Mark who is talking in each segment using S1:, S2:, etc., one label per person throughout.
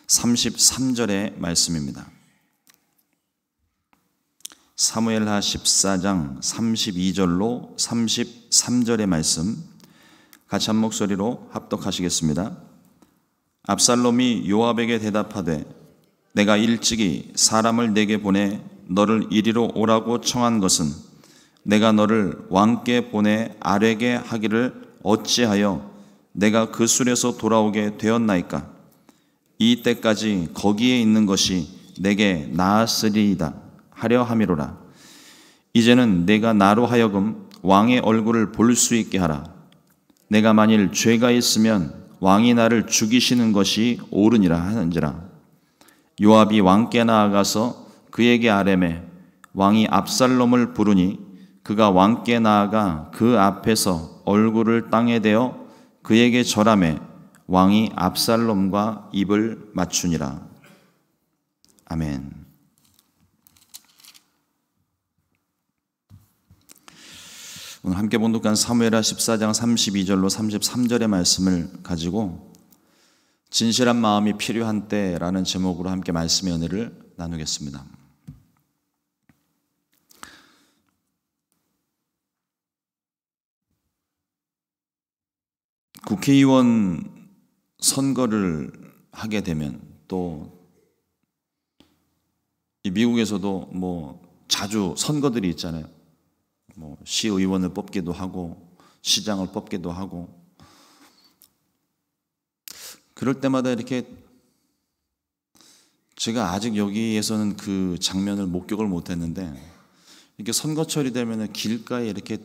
S1: 33절의 말씀입니다. 사무엘하 14장 32절로 33절의 말씀 같이 한 목소리로 합독하시겠습니다. 압살롬이 요압에게 대답하되 내가 일찍이 사람을 내게 보내 너를 이리로 오라고 청한 것은 내가 너를 왕께 보내 아뢰게 하기를 어찌하여 내가 그 술에서 돌아오게 되었나이까? 이 때까지 거기에 있는 것이 내게 나았으리이다 하려 함이로라. 이제는 내가 나로 하여금 왕의 얼굴을 볼 수 있게 하라. 내가 만일 죄가 있으면 왕이 나를 죽이시는 것이 옳으니라 하는지라. 요압이 왕께 나아가서 그에게 아뢰매 왕이 압살롬을 부르니 그가 왕께 나아가 그 앞에서 얼굴을 땅에 대어 그에게 절하매 왕이 압살롬과 입을 맞추니라. 아멘. 오늘 함께 봉독한 사무엘하 14장 32절로 33절의 말씀을 가지고 진실한 마음이 필요한 때라는 제목으로 함께 말씀의 은혜를 나누겠습니다. 국회의원 선거를 하게 되면 또 이 미국에서도 자주 선거들이 있잖아요. 시의원을 뽑기도 하고 시장을 뽑기도 하고 그럴 때마다 이렇게 제가 아직 여기에서는 그 장면을 목격을 못했는데 이렇게 선거철이 되면 길가에 이렇게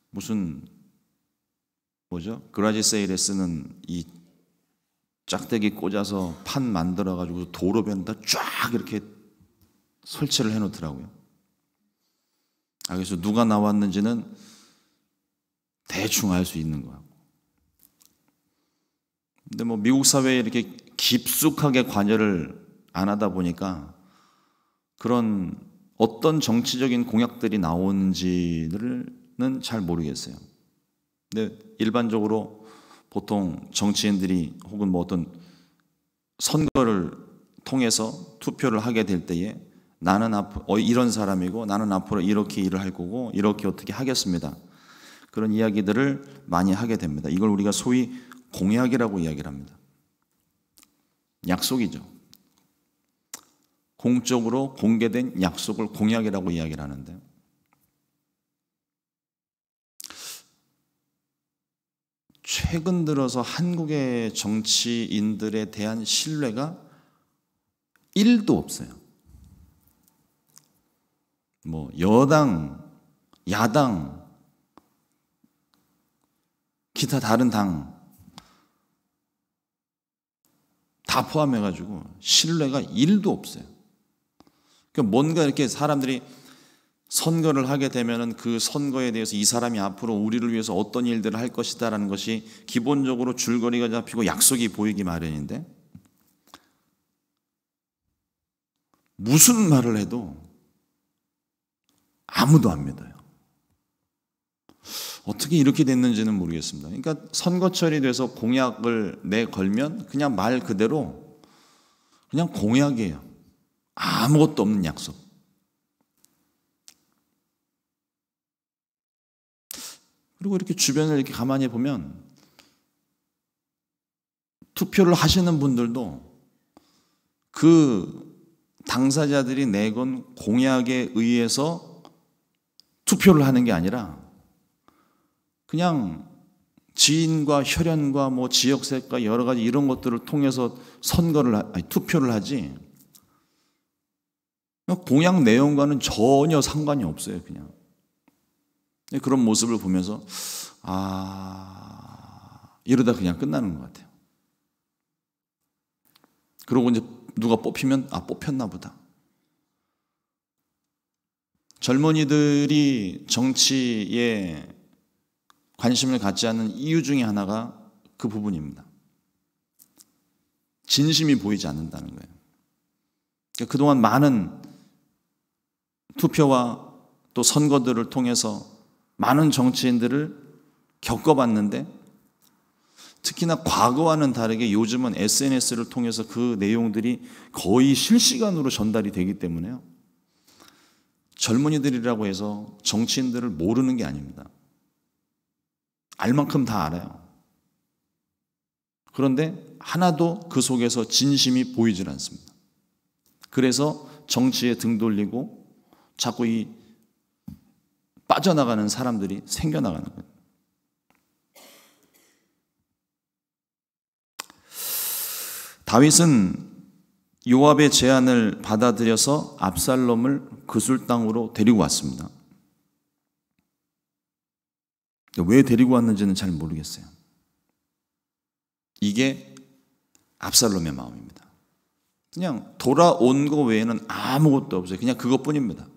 S1: 무슨 그라지 세일에 쓰는 이 짝대기 꽂아서 판 만들어 가지고 도로변에다 쫙 이렇게 설치를 해 놓더라고요. 그래서 누가 나왔는지는 대충 알 수 있는 거야. 근데 미국 사회에 이렇게 깊숙하게 관여를 안 하다 보니까 그런 어떤 정치적인 공약들이 나오는지는 잘 모르겠어요. 근데 일반적으로 보통 정치인들이 혹은 어떤 선거를 통해서 투표를 하게 될 때에 나는 이런 사람이고 나는 앞으로 이렇게 일을 할 거고 이렇게 어떻게 하겠습니다. 그런 이야기들을 많이 하게 됩니다. 이걸 우리가 소위 공약이라고 이야기를 합니다. 약속이죠. 공적으로 공개된 약속을 공약이라고 이야기를 하는데 최근 들어서 한국의 정치인들에 대한 신뢰가 1도 없어요. 여당, 야당, 기타 다른 당 다 포함해가지고 신뢰가 1도 없어요. 그러니까 뭔가 이렇게 사람들이 선거를 하게 되면은 그 선거에 대해서 이 사람이 앞으로 우리를 위해서 어떤 일들을 할 것이다라는 것이 기본적으로 줄거리가 잡히고 약속이 보이기 마련인데 무슨 말을 해도 아무도 안 믿어요. 어떻게 이렇게 됐는지는 모르겠습니다. 그러니까 선거철이 돼서 공약을 내걸면 그냥 말 그대로 그냥 공약이에요. 아무것도 없는 약속. 그리고 이렇게 주변을 이렇게 가만히 보면 투표를 하시는 분들도 그 당사자들이 내건 공약에 의해서 투표를 하는 게 아니라 그냥 지인과 혈연과 지역색과 여러 가지 이런 것들을 통해서 투표를 하지 공약 내용과는 전혀 상관이 없어요. 그냥 그런 모습을 보면서 이러다 그냥 끝나는 것 같아요. 그러고 이제 누가 뽑히면 뽑혔나 보다. 젊은이들이 정치에 관심을 갖지 않는 이유 중에 하나가 그 부분입니다. 진심이 보이지 않는다는 거예요. 그러니까 그동안 많은 투표와 또 선거들을 통해서 많은 정치인들을 겪어봤는데 특히나 과거와는 다르게 요즘은 SNS를 통해서 그 내용들이 거의 실시간으로 전달이 되기 때문에요. 젊은이들이라고 해서 정치인들을 모르는 게 아닙니다. 알 만큼 다 알아요. 그런데 하나도 그 속에서 진심이 보이질 않습니다. 그래서 정치에 등 돌리고 자꾸 이 빠져나가는 사람들이 생겨나가는 거예요. 다윗은 요압의 제안을 받아들여서 압살롬을 그술 땅으로 데리고 왔습니다. 왜 데리고 왔는지는 잘 모르겠어요. 이게 압살롬의 마음입니다. 그냥 돌아온 거 외에는 아무것도 없어요. 그냥 그것뿐입니다.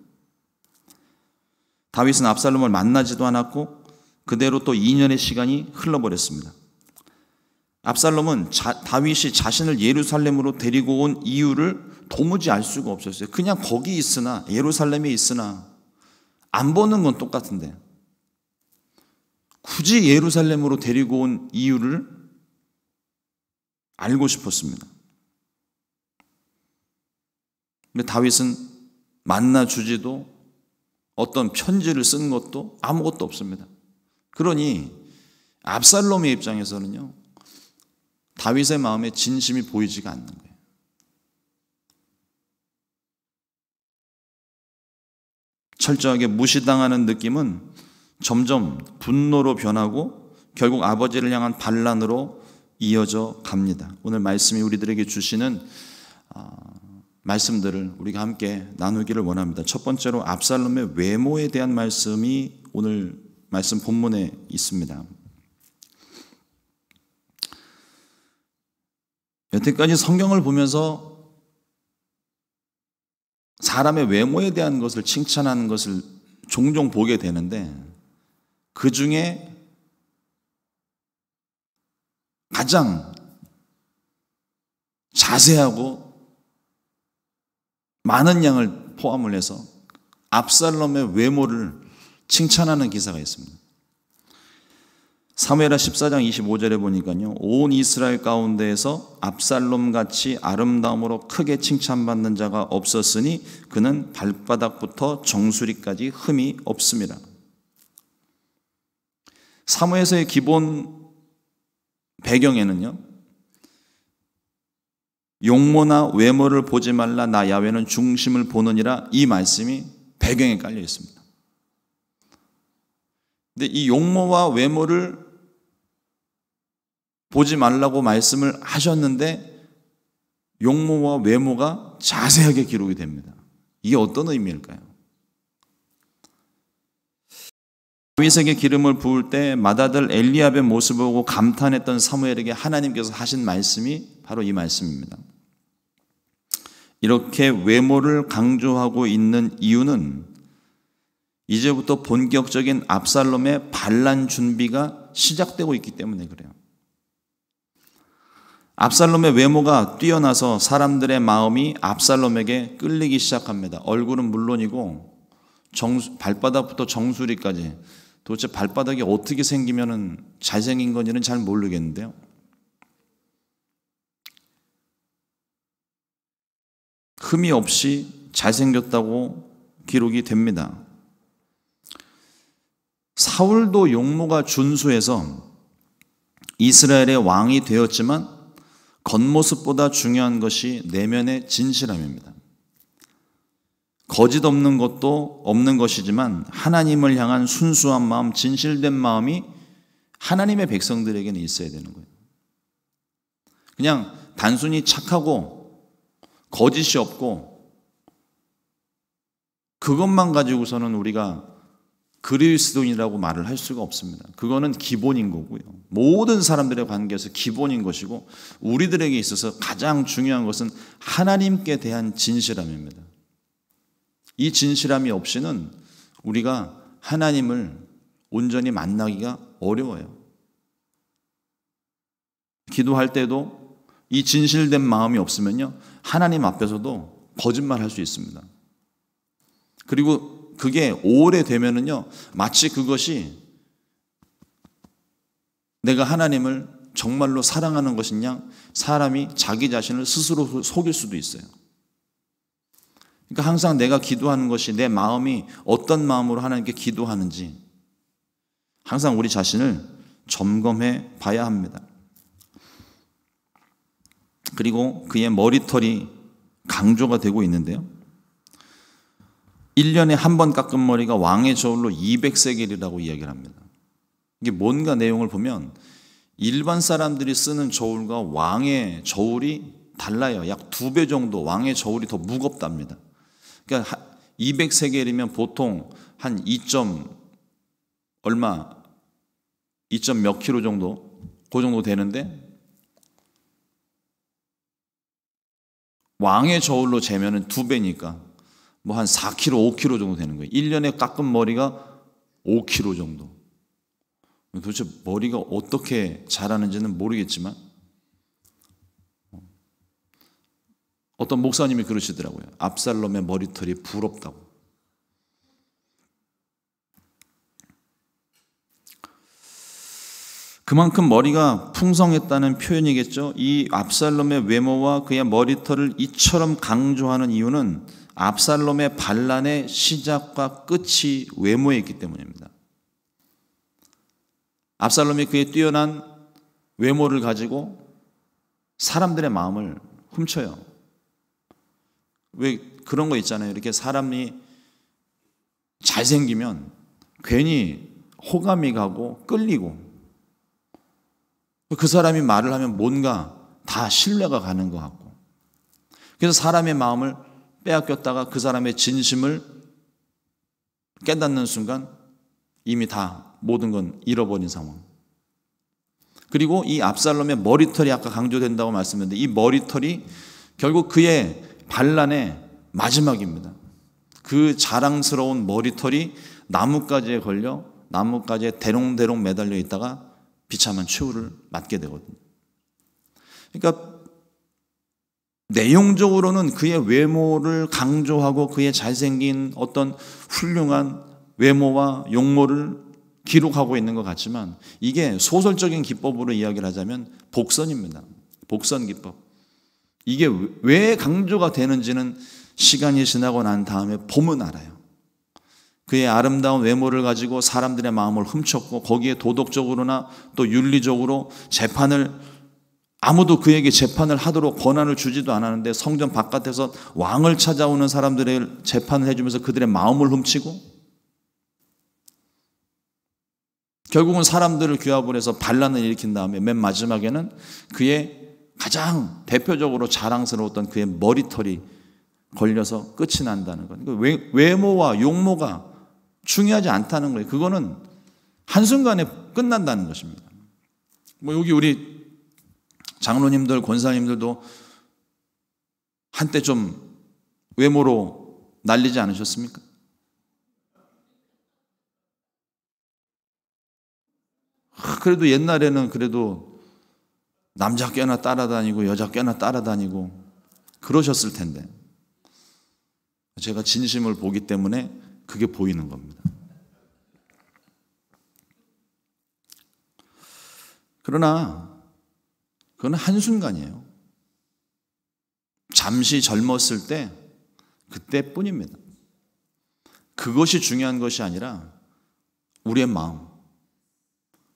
S1: 다윗은 압살롬을 만나지도 않았고 그대로 또 2년의 시간이 흘러버렸습니다. 압살롬은 다윗이 자신을 예루살렘으로 데리고 온 이유를 도무지 알 수가 없었어요. 그냥 거기 있으나, 예루살렘에 있으나 안 보는 건 똑같은데 굳이 예루살렘으로 데리고 온 이유를 알고 싶었습니다. 근데 다윗은 만나주지도 어떤 편지를 쓴 것도 아무것도 없습니다. 그러니 압살롬의 입장에서는요, 다윗의 마음에 진심이 보이지가 않는 거예요. 철저하게 무시당하는 느낌은 점점 분노로 변하고 결국 아버지를 향한 반란으로 이어져 갑니다. 오늘 말씀이 우리들에게 주시는 말씀들을 우리가 함께 나누기를 원합니다. 첫 번째로 압살롬의 외모에 대한 말씀이 오늘 말씀 본문에 있습니다. 여태까지 성경을 보면서 사람의 외모에 대한 것을 칭찬하는 것을 종종 보게 되는데 그 중에 가장 자세하고 많은 양을 포함을 해서 압살롬의 외모를 칭찬하는 기사가 있습니다. 사무엘하 14장 25절에 보니까요, 온 이스라엘 가운데에서 압살롬같이 아름다움으로 크게 칭찬받는 자가 없었으니 그는 발바닥부터 정수리까지 흠이 없습니다. 사무에서의 기본 배경에는요, 용모나 외모를 보지 말라, 나 야훼는 중심을 보느니라, 이 말씀이 배경에 깔려 있습니다. 근데 이 용모와 외모를 보지 말라고 말씀을 하셨는데 용모와 외모가 자세하게 기록이 됩니다. 이게 어떤 의미일까요? 다윗에게 기름을 부을 때 맏아들 엘리압의 모습을 보고 감탄했던 사무엘에게 하나님께서 하신 말씀이 바로 이 말씀입니다. 이렇게 외모를 강조하고 있는 이유는 이제부터 본격적인 압살롬의 반란 준비가 시작되고 있기 때문에 그래요. 압살롬의 외모가 뛰어나서 사람들의 마음이 압살롬에게 끌리기 시작합니다. 얼굴은 물론이고 발바닥부터 정수리까지, 도대체 발바닥이 어떻게 생기면 잘생긴 건지는 잘 모르겠는데요. 흠이 없이 잘생겼다고 기록이 됩니다. 사울도 용모가 준수해서 이스라엘의 왕이 되었지만 겉모습보다 중요한 것이 내면의 진실함입니다. 거짓 없는 것도 없는 것이지만 하나님을 향한 순수한 마음, 진실된 마음이 하나님의 백성들에게는 있어야 되는 거예요. 그냥 단순히 착하고 거짓이 없고 그것만 가지고서는 우리가 그리스도인이라고 말을 할 수가 없습니다. 그거는 기본인 거고요. 모든 사람들의 관계에서 기본인 것이고 우리들에게 있어서 가장 중요한 것은 하나님께 대한 진실함입니다. 이 진실함이 없이는 우리가 하나님을 온전히 만나기가 어려워요. 기도할 때도 이 진실된 마음이 없으면요, 하나님 앞에서도 거짓말할 수 있습니다. 그리고 그게 오래되면은요, 마치 그것이 내가 하나님을 정말로 사랑하는 것이냐, 사람이 자기 자신을 스스로 속일 수도 있어요. 그러니까 항상 내가 기도하는 것이 내 마음이 어떤 마음으로 하나님께 기도하는지 항상 우리 자신을 점검해 봐야 합니다. 그리고 그의 머리털이 강조가 되고 있는데요. 1년에 한 번 깎은 머리가 왕의 저울로 200세겔이라고 이야기를 합니다. 이게 뭔가 내용을 보면 일반 사람들이 쓰는 저울과 왕의 저울이 달라요. 약 2배 정도 왕의 저울이 더 무겁답니다. 그러니까 200세겔이면 보통 한 2점 몇 킬로 정도, 그 정도 되는데 왕의 저울로 재면은 2배니까 뭐 한 4kg, 5kg 정도 되는 거예요. 1년에 깎은 머리가 5kg 정도. 도대체 머리가 어떻게 자라는지는 모르겠지만 어떤 목사님이 그러시더라고요. 압살롬의 머리털이 부럽다고. 그만큼 머리가 풍성했다는 표현이겠죠. 이 압살롬의 외모와 그의 머리털을 이처럼 강조하는 이유는 압살롬의 반란의 시작과 끝이 외모에 있기 때문입니다. 압살롬이 그의 뛰어난 외모를 가지고 사람들의 마음을 훔쳐요. 왜 그런 거 있잖아요. 이렇게 사람이 잘생기면 괜히 호감이 가고 끌리고 그 사람이 말을 하면 뭔가 다 신뢰가 가는 것 같고 그래서 사람의 마음을 빼앗겼다가 그 사람의 진심을 깨닫는 순간 이미 다 모든 건 잃어버린 상황. 그리고 이 압살롬의 머리털이 아까 강조된다고 말씀했는데 이 머리털이 결국 그의 반란의 마지막입니다. 그 자랑스러운 머리털이 나뭇가지에 걸려 나뭇가지에 대롱대롱 매달려 있다가 비참한 최후를 맞게 되거든요. 그러니까 내용적으로는 그의 외모를 강조하고 그의 잘생긴 어떤 훌륭한 외모와 용모를 기록하고 있는 것 같지만 이게 소설적인 기법으로 이야기를 하자면 복선입니다. 복선 기법. 이게 왜 강조가 되는지는 시간이 지나고 난 다음에 보면 알아요. 그의 아름다운 외모를 가지고 사람들의 마음을 훔쳤고 거기에 도덕적으로나 또 윤리적으로 재판을 아무도 그에게 재판을 하도록 권한을 주지도 않았는데 성전 바깥에서 왕을 찾아오는 사람들의 재판을 해주면서 그들의 마음을 훔치고 결국은 사람들을 규합을 해서 반란을 일으킨 다음에 맨 마지막에는 그의 가장 대표적으로 자랑스러웠던 그의 머리털이 걸려서 끝이 난다는 것. 외모와 용모가 중요하지 않다는 거예요. 그거는 한순간에 끝난다는 것입니다. 뭐 여기 우리 장로님들, 권사님들도 한때 좀 외모로 날리지 않으셨습니까? 그래도 옛날에는 그래도 남자 꽤나 따라다니고 여자 꽤나 따라다니고 그러셨을 텐데 제가 진심을 보기 때문에 그게 보이는 겁니다. 그러나 그건 한순간이에요. 잠시 젊었을 때 그때뿐입니다. 그것이 중요한 것이 아니라 우리의 마음,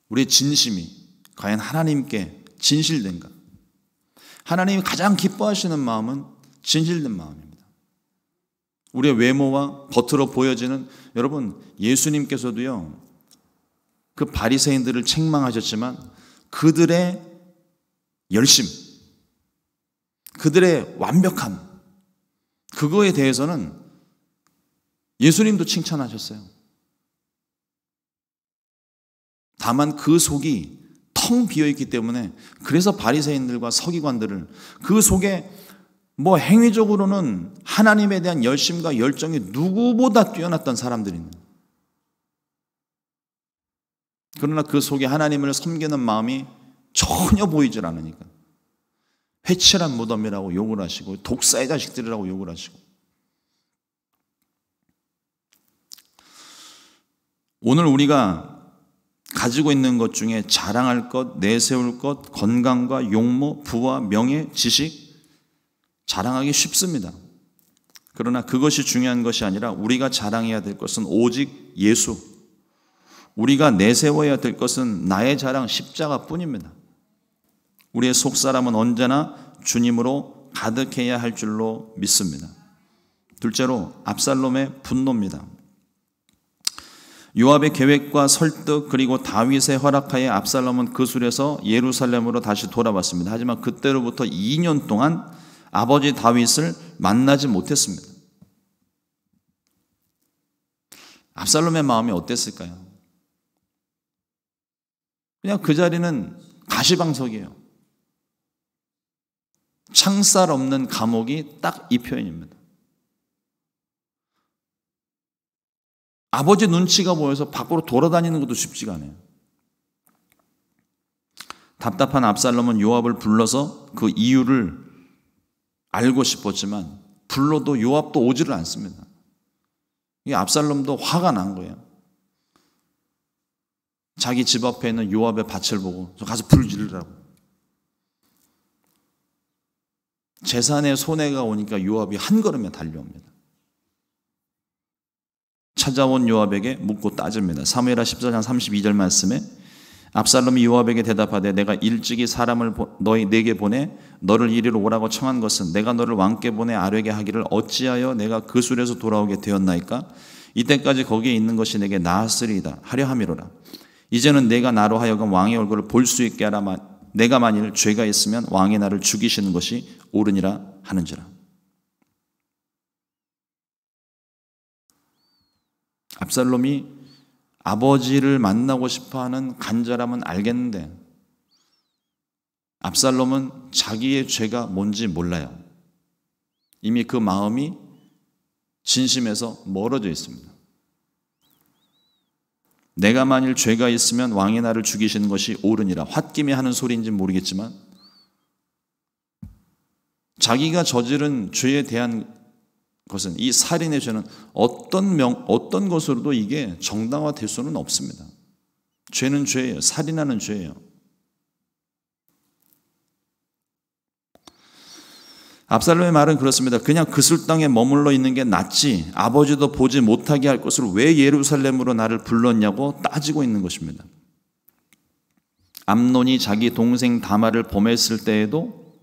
S1: 우리의 진심이 과연 하나님께 진실된가? 하나님이 가장 기뻐하시는 마음은 진실된 마음입니다. 우리의 외모와 겉으로 보여지는 여러분 예수님께서도요 그 바리새인들을 책망하셨지만 그들의 열심, 그들의 완벽함 그거에 대해서는 예수님도 칭찬하셨어요. 다만 그 속이 텅 비어있기 때문에 그래서 바리새인들과 서기관들을 그 속에 뭐 행위적으로는 하나님에 대한 열심과 열정이 누구보다 뛰어났던 사람들입니다. 그러나 그 속에 하나님을 섬기는 마음이 전혀 보이질 않으니까 회칠한 무덤이라고 욕을 하시고 독사의 자식들이라고 욕을 하시고 오늘 우리가 가지고 있는 것 중에 자랑할 것, 내세울 것, 건강과 용모, 부와 명예, 지식 자랑하기 쉽습니다. 그러나 그것이 중요한 것이 아니라 우리가 자랑해야 될 것은 오직 예수, 우리가 내세워야 될 것은 나의 자랑 십자가뿐입니다. 우리의 속사람은 언제나 주님으로 가득해야 할 줄로 믿습니다. 둘째로 압살롬의 분노입니다. 요압의 계획과 설득 그리고 다윗의 허락하에 압살롬은 그술에서 예루살렘으로 다시 돌아왔습니다. 하지만 그때로부터 2년 동안 아버지 다윗을 만나지 못했습니다. 압살롬의 마음이 어땠을까요? 그냥 그 자리는 가시방석이에요. 창살 없는 감옥이 딱 이 표현입니다. 아버지 눈치가 보여서 밖으로 돌아다니는 것도 쉽지가 않아요. 답답한 압살롬은 요압을 불러서 그 이유를 알고 싶었지만 불러도 요압도 오지를 않습니다. 이 압살롬도 화가 난 거예요. 자기 집 앞에 있는 요압의 밭을 보고 저 가서 불 지르라고. 재산에 손해가 오니까 요압이 한 걸음에 달려옵니다. 찾아온 요압에게 묻고 따집니다. 사무엘하 14장 32절 말씀에 압살롬이 요압에게 대답하되 내가 일찍이 사람을 내게 보내 너를 이리로 오라고 청한 것은 내가 너를 왕께 보내 아뢰게 하기를 어찌하여 내가 그술에서 돌아오게 되었나이까? 이때까지 거기에 있는 것이 내게 나았으리이다 하려 함이로라. 이제는 내가 나로 하여금 왕의 얼굴을 볼 수 있게 하라. 내가 만일 죄가 있으면 왕이 나를 죽이시는 것이 옳으니라 하는지라. 압살롬이 아버지를 만나고 싶어하는 간절함은 알겠는데 압살롬은 자기의 죄가 뭔지 몰라요. 이미 그 마음이 진심에서 멀어져 있습니다. 내가 만일 죄가 있으면 왕이 나를 죽이시는 것이 옳으니라. 홧김에 하는 소리인지 모르겠지만 자기가 저지른 죄에 대한 것은 이 살인의 죄는 어떤 것으로도 이게 정당화될 수는 없습니다. 죄는 죄예요. 살인하는 죄예요. 압살롬의 말은 그렇습니다. 그냥 그술 땅에 머물러 있는 게 낫지 아버지도 보지 못하게 할 것을 왜 예루살렘으로 나를 불렀냐고 따지고 있는 것입니다. 암논이 자기 동생 다말을 범했을 때에도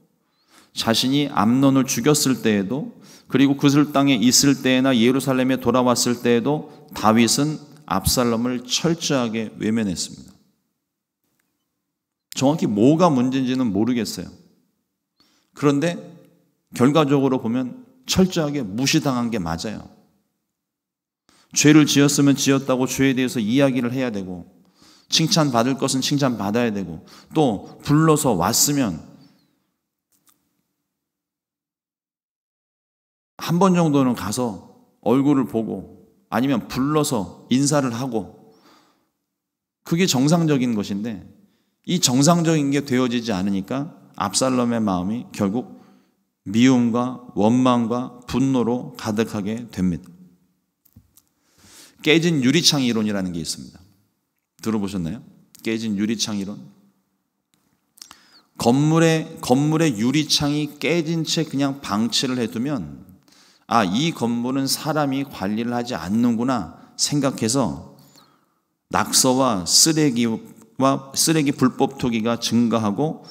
S1: 자신이 암논을 죽였을 때에도 그리고 그술 땅에 있을 때나 예루살렘에 돌아왔을 때에도 다윗은 압살롬을 철저하게 외면했습니다. 정확히 뭐가 문제인지는 모르겠어요. 그런데 결과적으로 보면 철저하게 무시당한 게 맞아요. 죄를 지었으면 지었다고 죄에 대해서 이야기를 해야 되고 칭찬받을 것은 칭찬받아야 되고 또 불러서 왔으면 한 번 정도는 가서 얼굴을 보고 아니면 불러서 인사를 하고 그게 정상적인 것인데 이 정상적인 게 되어지지 않으니까 압살롬의 마음이 결국 미움과 원망과 분노로 가득하게 됩니다. 깨진 유리창 이론이라는 게 있습니다. 들어보셨나요? 깨진 유리창 이론. 건물의 유리창이 깨진 채 그냥 방치를 해두면 이 건물은 사람이 관리를 하지 않는구나 생각해서 낙서와 쓰레기 불법 투기가 증가하고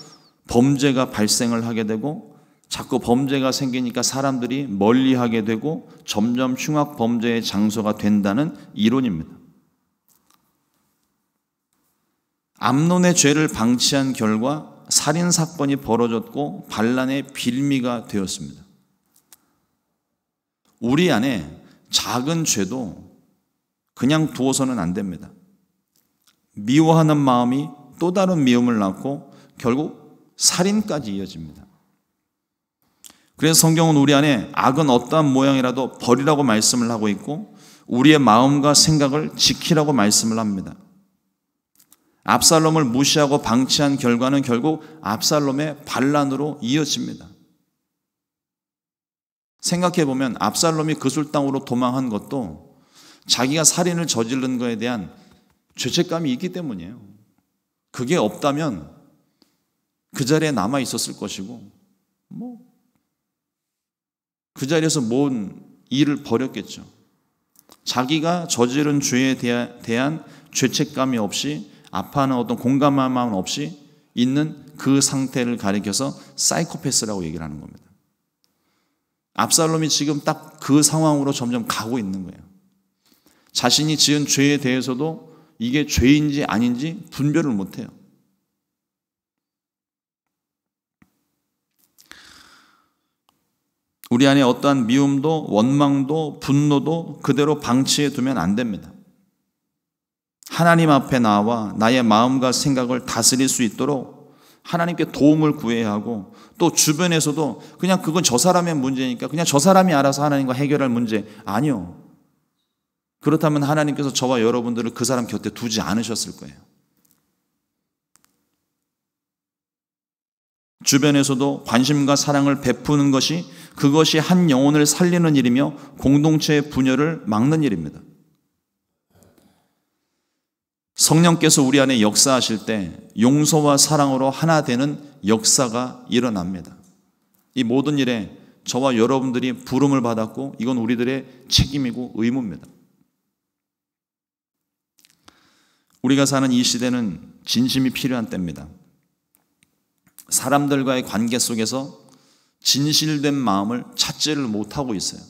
S1: 범죄가 발생을 하게 되고 자꾸 범죄가 생기니까 사람들이 멀리하게 되고 점점 흉악 범죄의 장소가 된다는 이론입니다. 암논의 죄를 방치한 결과 살인 사건이 벌어졌고 반란의 빌미가 되었습니다. 우리 안에 작은 죄도 그냥 두어서는 안 됩니다. 미워하는 마음이 또 다른 미움을 낳고 결국 살인까지 이어집니다. 그래서 성경은 우리 안에 악은 어떠한 모양이라도 버리라고 말씀을 하고 있고 우리의 마음과 생각을 지키라고 말씀을 합니다. 압살롬을 무시하고 방치한 결과는 결국 압살롬의 반란으로 이어집니다. 생각해보면 압살롬이 그술 땅으로 도망한 것도 자기가 살인을 저지른 것에 대한 죄책감이 있기 때문이에요. 그게 없다면 그 자리에 남아 있었을 것이고 그 자리에서 뭔 일을 벌였겠죠. 자기가 저지른 죄에 대한 죄책감이 없이 아파하는 어떤 공감한 마음 없이 있는 그 상태를 가리켜서 사이코패스라고 얘기를 하는 겁니다. 압살롬이 지금 딱 그 상황으로 점점 가고 있는 거예요. 자신이 지은 죄에 대해서도 이게 죄인지 아닌지 분별을 못해요. 우리 안에 어떠한 미움도 원망도 분노도 그대로 방치해 두면 안 됩니다. 하나님 앞에 나와 나의 마음과 생각을 다스릴 수 있도록 하나님께 도움을 구해야 하고, 또 주변에서도 그냥 그건 저 사람의 문제니까 그냥 저 사람이 알아서 하나님과 해결할 문제, 아니요. 그렇다면 하나님께서 저와 여러분들을 그 사람 곁에 두지 않으셨을 거예요. 주변에서도 관심과 사랑을 베푸는 것이, 그것이 한 영혼을 살리는 일이며 공동체의 분열을 막는 일입니다. 성령께서 우리 안에 역사하실 때 용서와 사랑으로 하나 되는 역사가 일어납니다. 이 모든 일에 저와 여러분들이 부름을 받았고 이건 우리들의 책임이고 의무입니다. 우리가 사는 이 시대는 진심이 필요한 때입니다. 사람들과의 관계 속에서 진실된 마음을 찾지를 못하고 있어요.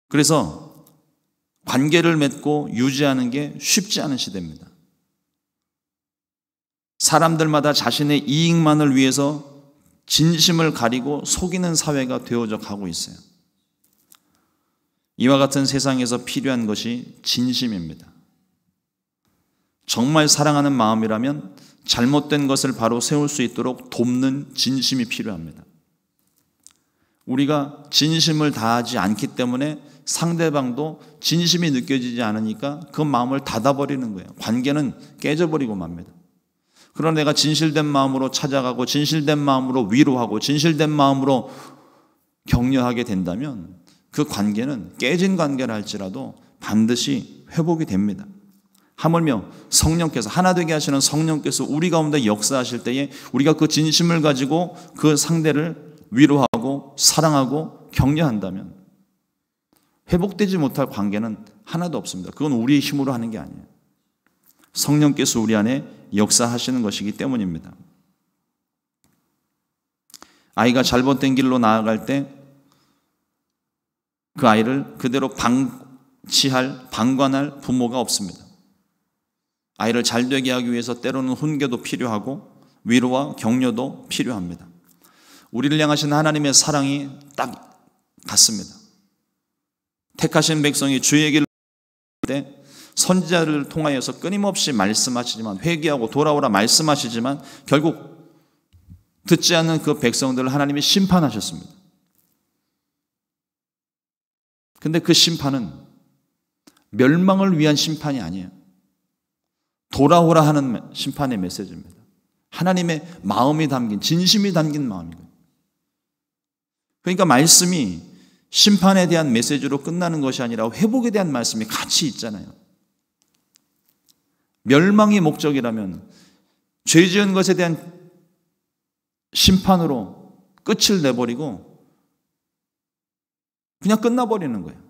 S1: 그래서 관계를 맺고 유지하는 게 쉽지 않은 시대입니다. 사람들마다 자신의 이익만을 위해서 진심을 가리고 속이는 사회가 되어져 가고 있어요. 이와 같은 세상에서 필요한 것이 진심입니다. 정말 사랑하는 마음이라면 잘못된 것을 바로 세울 수 있도록 돕는 진심이 필요합니다. 우리가 진심을 다하지 않기 때문에 상대방도 진심이 느껴지지 않으니까 그 마음을 닫아버리는 거예요. 관계는 깨져버리고 맙니다. 그러나 내가 진실된 마음으로 찾아가고 진실된 마음으로 위로하고 진실된 마음으로 격려하게 된다면 그 관계는 깨진 관계라 할지라도 반드시 회복이 됩니다. 하물며 성령께서, 하나 되게 하시는 성령께서 우리 가운데 역사하실 때에 우리가 그 진심을 가지고 그 상대를 위로하고 사랑하고 격려한다면 회복되지 못할 관계는 하나도 없습니다. 그건 우리의 힘으로 하는 게 아니에요. 성령께서 우리 안에 역사하시는 것이기 때문입니다. 아이가 잘못된 길로 나아갈 때 그 아이를 그대로 방치할, 방관할 부모가 없습니다. 아이를 잘 되게 하기 위해서 때로는 훈계도 필요하고 위로와 격려도 필요합니다. 우리를 향하신 하나님의 사랑이 딱 같습니다. 택하신 백성이 주의 길을 때 선지자를 통하여서 끊임없이 말씀하시지만, 회개하고 돌아오라 말씀하시지만 결국 듣지 않는 그 백성들을 하나님이 심판하셨습니다. 근데 그 심판은 멸망을 위한 심판이 아니에요. 돌아오라 하는 심판의 메시지입니다. 하나님의 마음이 담긴, 진심이 담긴 마음이에요. 그러니까 말씀이 심판에 대한 메시지로 끝나는 것이 아니라 회복에 대한 말씀이 같이 있잖아요. 멸망이 목적이라면 죄 지은 것에 대한 심판으로 끝을 내버리고 그냥 끝나버리는 거예요.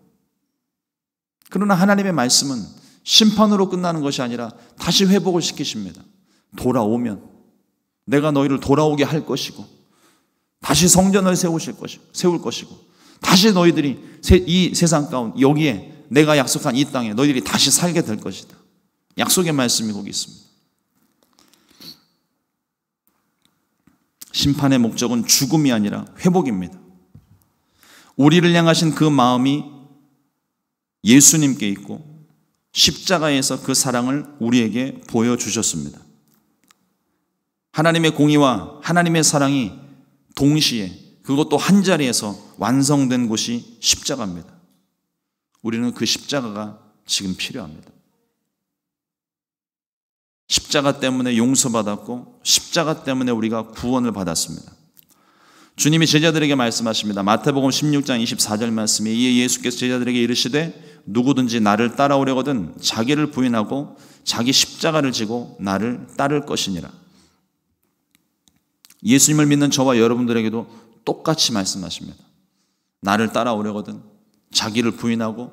S1: 그러나 하나님의 말씀은 심판으로 끝나는 것이 아니라 다시 회복을 시키십니다. 돌아오면 내가 너희를 돌아오게 할 것이고 다시 성전을 세울 것이고 다시 너희들이 이 세상 가운데 여기에 내가 약속한 이 땅에 너희들이 다시 살게 될 것이다. 약속의 말씀이 거기 있습니다. 심판의 목적은 죽음이 아니라 회복입니다. 우리를 향하신 그 마음이 예수님께 있고 십자가에서 그 사랑을 우리에게 보여주셨습니다. 하나님의 공의와 하나님의 사랑이 동시에, 그것도 한 자리에서 완성된 곳이 십자가입니다. 우리는 그 십자가가 지금 필요합니다. 십자가 때문에 용서받았고 십자가 때문에 우리가 구원을 받았습니다. 주님이 제자들에게 말씀하십니다. 마태복음 16장 24절 말씀에 이에 예수께서 제자들에게 이르시되 누구든지 나를 따라오려거든 자기를 부인하고 자기 십자가를 지고 나를 따를 것이니라. 예수님을 믿는 저와 여러분들에게도 똑같이 말씀하십니다. 나를 따라오려거든 자기를 부인하고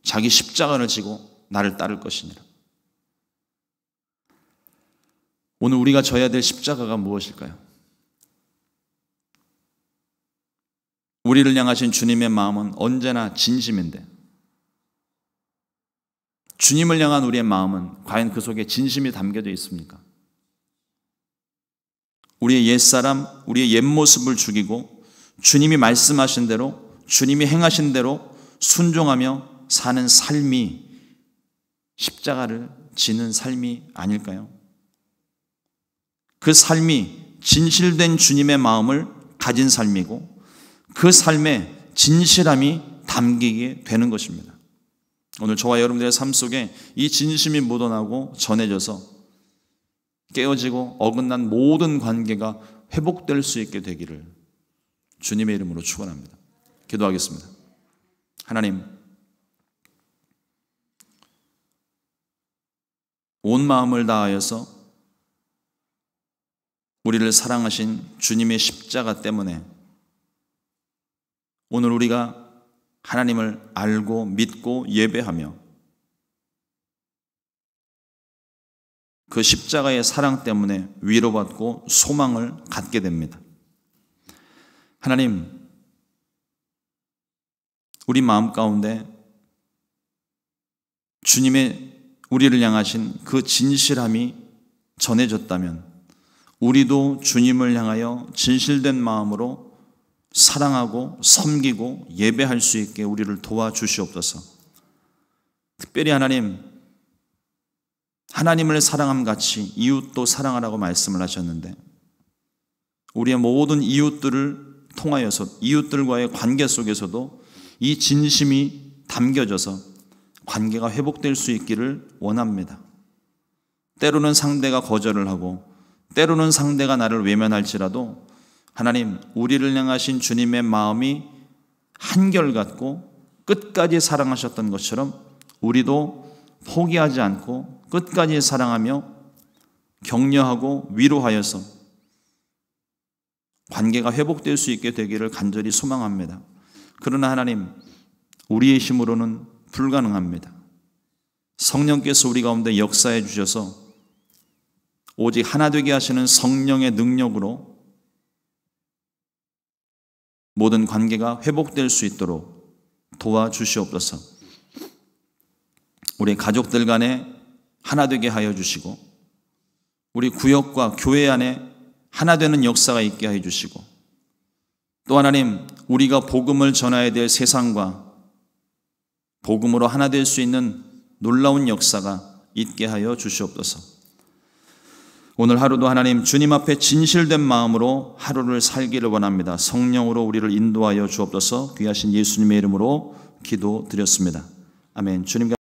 S1: 자기 십자가를 지고 나를 따를 것이니라. 오늘 우리가 져야 될 십자가가 무엇일까요? 우리를 향하신 주님의 마음은 언제나 진심인데 주님을 향한 우리의 마음은 과연 그 속에 진심이 담겨져 있습니까? 우리의 옛사람, 우리의 옛모습을 죽이고 주님이 말씀하신 대로, 주님이 행하신 대로 순종하며 사는 삶이 십자가를 지는 삶이 아닐까요? 그 삶이 진실된 주님의 마음을 가진 삶이고 그 삶에 진실함이 담기게 되는 것입니다. 오늘 저와 여러분들의 삶 속에 이 진심이 묻어나고 전해져서 깨어지고 어긋난 모든 관계가 회복될 수 있게 되기를 주님의 이름으로 축원합니다. 기도하겠습니다. 하나님, 온 마음을 다하여서 우리를 사랑하신 주님의 십자가 때문에 오늘 우리가 하나님을 알고 믿고 예배하며 그 십자가의 사랑 때문에 위로받고 소망을 갖게 됩니다. 하나님, 우리 마음 가운데 주님의 우리를 향하신 그 진실함이 전해졌다면 우리도 주님을 향하여 진실된 마음으로 사랑하고 섬기고 예배할 수 있게 우리를 도와주시옵소서. 특별히 하나님을 사랑함 같이 이웃도 사랑하라고 말씀을 하셨는데 우리의 모든 이웃들을 통하여서 이웃들과의 관계 속에서도 이 진심이 담겨져서 관계가 회복될 수 있기를 원합니다. 때로는 상대가 거절을 하고 때로는 상대가 나를 외면할지라도 하나님, 우리를 향하신 주님의 마음이 한결같고 끝까지 사랑하셨던 것처럼 우리도 포기하지 않고 끝까지 사랑하며 격려하고 위로하여서 관계가 회복될 수 있게 되기를 간절히 소망합니다. 그러나 하나님, 우리의 힘으로는 불가능합니다. 성령께서 우리 가운데 역사해 주셔서 오직 하나 되게 하시는 성령의 능력으로 모든 관계가 회복될 수 있도록 도와주시옵소서. 우리 가족들 간에 하나 되게 하여 주시고 우리 구역과 교회 안에 하나 되는 역사가 있게 하여 주시고 또 하나님, 우리가 복음을 전해야 될 세상과 복음으로 하나 될 수 있는 놀라운 역사가 있게 하여 주시옵소서. 오늘 하루도 하나님 주님 앞에 진실된 마음으로 하루를 살기를 원합니다. 성령으로 우리를 인도하여 주옵소서. 귀하신 예수님의 이름으로 기도드렸습니다. 아멘. 주님